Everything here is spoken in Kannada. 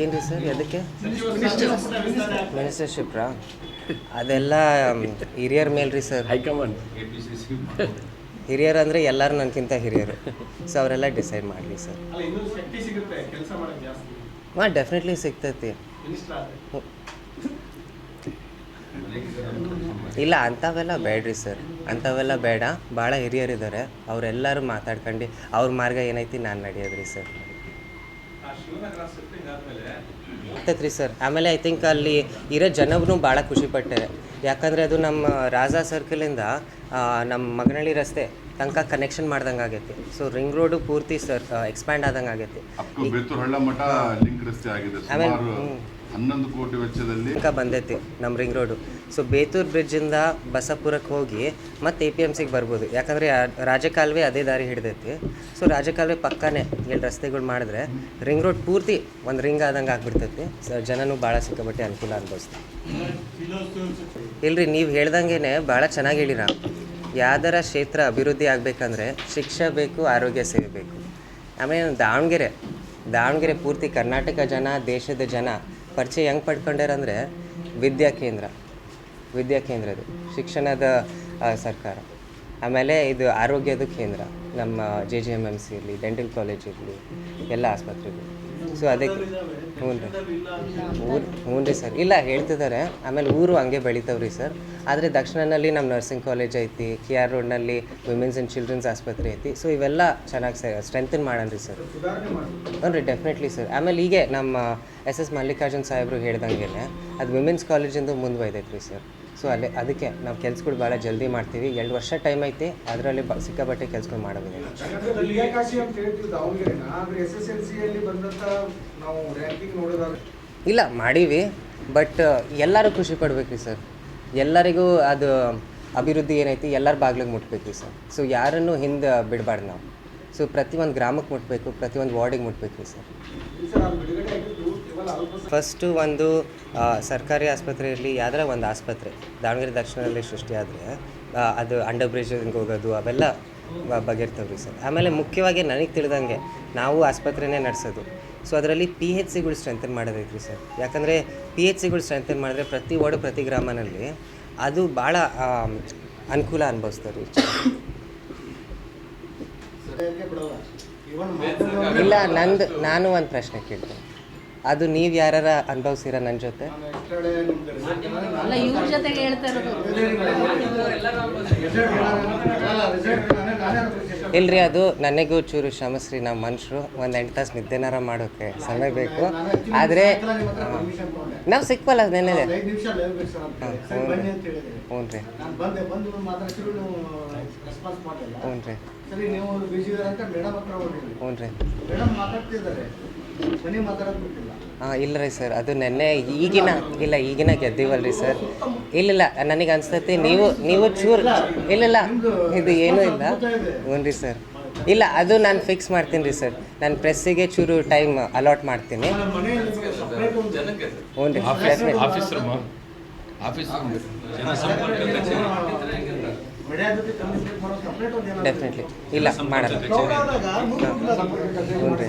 ಏನು ರೀ ಸರ್ ಅದಕ್ಕೆ ಮಿನಿಸ್ಟರ್ಶಿಪ್ರಾ ಅದೆಲ್ಲ ಹಿರಿಯರ ಮೇಲೆ ರೀ ಸರ್. ಹೈಕಮಾಂಡ್ ಹಿರಿಯರು ಅಂದರೆ ಎಲ್ಲರೂ ನನಗಿಂತ ಹಿರಿಯರು, ಸೊ ಅವರೆಲ್ಲ ಡಿಸೈಡ್ ಮಾಡಲಿ ಸರ್. ಹಾಂ, ಡೆಫಿನೆಟ್ಲಿ ಸಿಗ್ತೈತಿ. ಇಲ್ಲ, ಅಂಥವೆಲ್ಲ ಬೇಡ್ರಿ ಸರ್, ಅಂಥವೆಲ್ಲ ಬೇಡ. ಭಾಳ ಹಿರಿಯರಿದ್ದಾರೆ, ಅವರೆಲ್ಲರೂ ಮಾತಾಡ್ಕೊಂಡು ಅವ್ರ ಮಾರ್ಗ ಏನೈತಿ ನಾನು ನಡೆಯೋದ್ರಿ ಸರ್. ಆಗ್ತೈತೆ ಸರ್. ಆಮೇಲೆ ಐ ಥಿಂಕ್ ಅಲ್ಲಿ ಇರೋ ಜನಗೂ ಭಾಳ ಖುಷಿಪಟ್ಟಾರೆ, ಯಾಕಂದರೆ ಅದು ನಮ್ಮ ರಾಜಾ ಸರ್ಕಲಿಂದ ನಮ್ಮ ಮಗನಹಳ್ಳಿ ರಸ್ತೆ ತನಕ ಕನೆಕ್ಷನ್ ಮಾಡ್ದಂಗೆ ಆಗೈತಿ. ಸೊ ರಿಂಗ್ ರೋಡು ಪೂರ್ತಿ ಸರ್ ಎಕ್ಸ್ಪ್ಯಾಂಡ್ ಆದಂಗೆ ಆಗೈತಿ. ಬೇತೂರು ಹಳ್ಳ ಮಠ ಲಿಂಕ್ ರಸ್ತೆ ಆಗಿದೆ. ಆಮೇಲೆ 11 ಕೋಟಿ ವೆಚ್ಚದಲ್ಲಿ ತನಕ ಬಂದೈತಿ ನಮ್ಮ ರಿಂಗ್ ರೋಡು. ಸೊ ಬೇತೂರು ಬ್ರಿಡ್ಜಿಂದ ಬಸಪುರಕ್ಕೆ ಹೋಗಿ ಮತ್ತು APMCಗೆ ಬರ್ಬೋದು, ಯಾಕಂದರೆ ರಾಜಕಾಲುವೆ ಅದೇ ದಾರಿ ಹಿಡ್ದೈತಿ. ಸೊ ರಾಜಕಾಲುವೆ ಪಕ್ಕನೇ 2 ರಸ್ತೆಗಳು ಮಾಡಿದ್ರೆ ರಿಂಗ್ ರೋಡ್ ಪೂರ್ತಿ ಒಂದು ರಿಂಗ್ ಆದಂಗೆ ಆಗ್ಬಿಡ್ತೈತಿ. ಜನನೂ ಭಾಳ ಸಿಕ್ಕಾಪಟ್ಟೆ ಅನುಕೂಲ ಅನ್ಭವಿಸ್ತೀವಿ. ಇಲ್ರಿ, ನೀವು ಹೇಳ್ದಂಗೆ ಭಾಳ ಚೆನ್ನಾಗಿ ಹೇಳಿರ. ಯಾವ್ದಾರ ಕ್ಷೇತ್ರ ಅಭಿವೃದ್ಧಿ ಆಗಬೇಕಂದ್ರೆ ಶಿಕ್ಷೆ ಬೇಕು, ಆರೋಗ್ಯ ಸೇವೆ ಬೇಕು. ಆಮೇಲೆ ದಾವಣಗೆರೆ ಪೂರ್ತಿ ಕರ್ನಾಟಕ ಜನ, ದೇಶದ ಜನ ಪರಿಚಯ ಹೆಂಗೆ ಪಡ್ಕೊಂಡ್ಯಾರಂದರೆ ವಿದ್ಯಾಕೇಂದ್ರದು ಶಿಕ್ಷಣದ ಸರ್ಕಾರ, ಆಮೇಲೆ ಇದು ಆರೋಗ್ಯದ ಕೇಂದ್ರ, ನಮ್ಮ JGMMC ಇರಲಿ, ಡೆಂಟಲ್ ಕಾಲೇಜ್ ಇರಲಿ, ಎಲ್ಲ ಆಸ್ಪತ್ರೆಗಳು. ಸೊ ಅದಕ್ಕೆ ಹ್ಞೂ ರೀ ಸರ್. ಇಲ್ಲ, ಹೇಳ್ತಿದ್ದಾರೆ. ಆಮೇಲೆ ಊರು ಹಂಗೆ ಬೆಳಿತಾವ್ರಿ ಸರ್. ಆದರೆ ದಕ್ಷಿಣನಲ್ಲಿ ನಮ್ಮ ನರ್ಸಿಂಗ್ ಕಾಲೇಜ್ ಐತಿ, KR ರೋಡ್ನಲ್ಲಿ ವಿಮೆನ್ಸ್ ಆ್ಯಂಡ್ ಚಿಲ್ಡ್ರನ್ಸ್ ಆಸ್ಪತ್ರೆ ಐತಿ. ಸೊ ಇವೆಲ್ಲ ಚೆನ್ನಾಗಿ ಸ್ಟ್ರೆಂಥನ್ ಮಾಡೋಣ ರೀ ಸರ್. ಹ್ಞೂ ರೀ, ಡೆಫಿನೆಟ್ಲಿ ಸರ್. ಆಮೇಲೆ ಹೀಗೆ ನಮ್ಮ SS ಮಲ್ಲಿಕಾರ್ಜುನ್ ಸಾಹೇಬರು ಹೇಳ್ದಂಗೆ ಅದು ವಿಮೆನ್ಸ್ ಕಾಲೇಜಿಂದ ಮುಂದುವೈದೈತೆ ರೀ ಸರ್. ಸೊ ಅದಕ್ಕೆ ನಾವು ಕೆಲ್ಸಗಳು ಭಾಳ ಜಲ್ದಿ ಮಾಡ್ತೀವಿ. 2 ವರ್ಷ ಟೈಮ್ ಐತಿ, ಅದರಲ್ಲಿ ಸಿಕ್ಕಾಪಟ್ಟೆ ಕೆಲ್ಸಗಳು ಮಾಡೋದಿದೆ. ಇಲ್ಲ, ಮಾಡೀವಿ, ಬಟ್ ಎಲ್ಲರೂ ಖುಷಿ ಪಡ್ಬೇಕು ರೀ ಸರ್. ಎಲ್ಲರಿಗೂ ಅದು ಅಭಿವೃದ್ಧಿ ಏನೈತಿ ಎಲ್ಲರ ಬಾಗ್ಲಿಗೆ ಮುಟ್ಬೇಕು ರೀ ಸರ್. ಸೊ ಯಾರನ್ನು ಹಿಂದೆ ಬಿಡಬಾರ್ದು ನಾವು. ಸೊ ಪ್ರತಿಯೊಂದು ಗ್ರಾಮಕ್ಕೆ ಮುಟ್ಟಬೇಕು, ಪ್ರತಿಯೊಂದು ವಾರ್ಡಿಗೆ ಮುಟ್ಬೇಕು ರೀ ಸರ್. ಫಸ್ಟು ಒಂದು ಸರ್ಕಾರಿ ಆಸ್ಪತ್ರೆ ಇರಲಿ, ಯಾವ್ದಾರ ಒಂದು ಆಸ್ಪತ್ರೆ ದಾವಣಗೆರೆ ದಕ್ಷಿಣದಲ್ಲಿ ಸೃಷ್ಟಿಯಾದರೆ ಅದು ಅಂಡರ್ ಬ್ರಿಡ್ಜ್ ಹಿಂಗೆ ಹೋಗೋದು ಅವೆಲ್ಲ ಬಗೆರ್ತವೆ ರೀ ಸರ್. ಆಮೇಲೆ ಮುಖ್ಯವಾಗಿ ನನಗೆ ತಿಳಿದಂಗೆ ನಾವು ಆಸ್ಪತ್ರೆನೇ ನಡೆಸೋದು. ಸೊ ಅದರಲ್ಲಿ PHCಗಳು ಸ್ಟ್ರೆಂಥನ್ ಮಾಡೋದೈತೆ ರೀ ಸರ್. ಯಾಕಂದರೆ PHCಗಳು ಸ್ಟ್ರೆಂಥನ್ ಮಾಡಿದ್ರೆ ಪ್ರತಿ ವಾರ್ಡು, ಪ್ರತಿ ಗ್ರಾಮನಲ್ಲಿ ಅದು ಭಾಳ ಅನುಕೂಲ ಅನುಭವಿಸ್ತಾರೆ ರೀ. ಇಲ್ಲ, ನಾನು ಒಂದು ಪ್ರಶ್ನೆ ಕೇಳ್ತೇನೆ, ಅದು ನೀವು ಯಾರು ಅನುಭವಿಸಿರ ನನ್ನ ಜೊತೆ? ಇಲ್ರಿ, ಅದು ನನಗೂ ಚೂರು ಶ್ರಮಸ್ರಿ. ನಾವು ಮನುಷ್ಯರು ಒಂದು 8 ತಾಸು ನಿದ್ದೆನಾರ ಮಾಡೋಕ್ಕೆ ಸಮಯ ಬೇಕು. ಆದರೆ ನಾವು ಸಿಕ್ವಲ್ಲ ನೆನ್ನೆ. ಹ್ಞೂ ರೀ, ಹ್ಞೂ ರೀ. ಹ್ಞೂ ರೀ. ಹಾಂ, ಇಲ್ಲ ರೀ ಸರ್, ಅದು ನೆನ್ನೆ ಈಗಿನ ಗೆದ್ದೀವಲ್ರಿ ಸರ್. ಇಲ್ಲ, ನನಗೆ ಅನ್ಸ್ತೈತಿ ನೀವು ಚೂರು ಇಲ್ಲ ಇದು ಏನೂ ಇಲ್ಲ. ಹ್ಞೂ ರೀ ಸರ್. ಇಲ್ಲ, ಅದು ನಾನು ಫಿಕ್ಸ್ ಮಾಡ್ತೀನಿ ರೀ ಸರ್. ನಾನು ಪ್ರೆಸ್ಸಿಗೆ ಚೂರು ಟೈಮ್ ಅಲಾಟ್ ಮಾಡ್ತೀನಿ. ಹ್ಞೂ ರೀ, ಡೆಫಿನೆಟ್ಲಿ. ಇಲ್ಲ, ಮಾಡೋಣ. ಹ್ಞೂ ರೀ.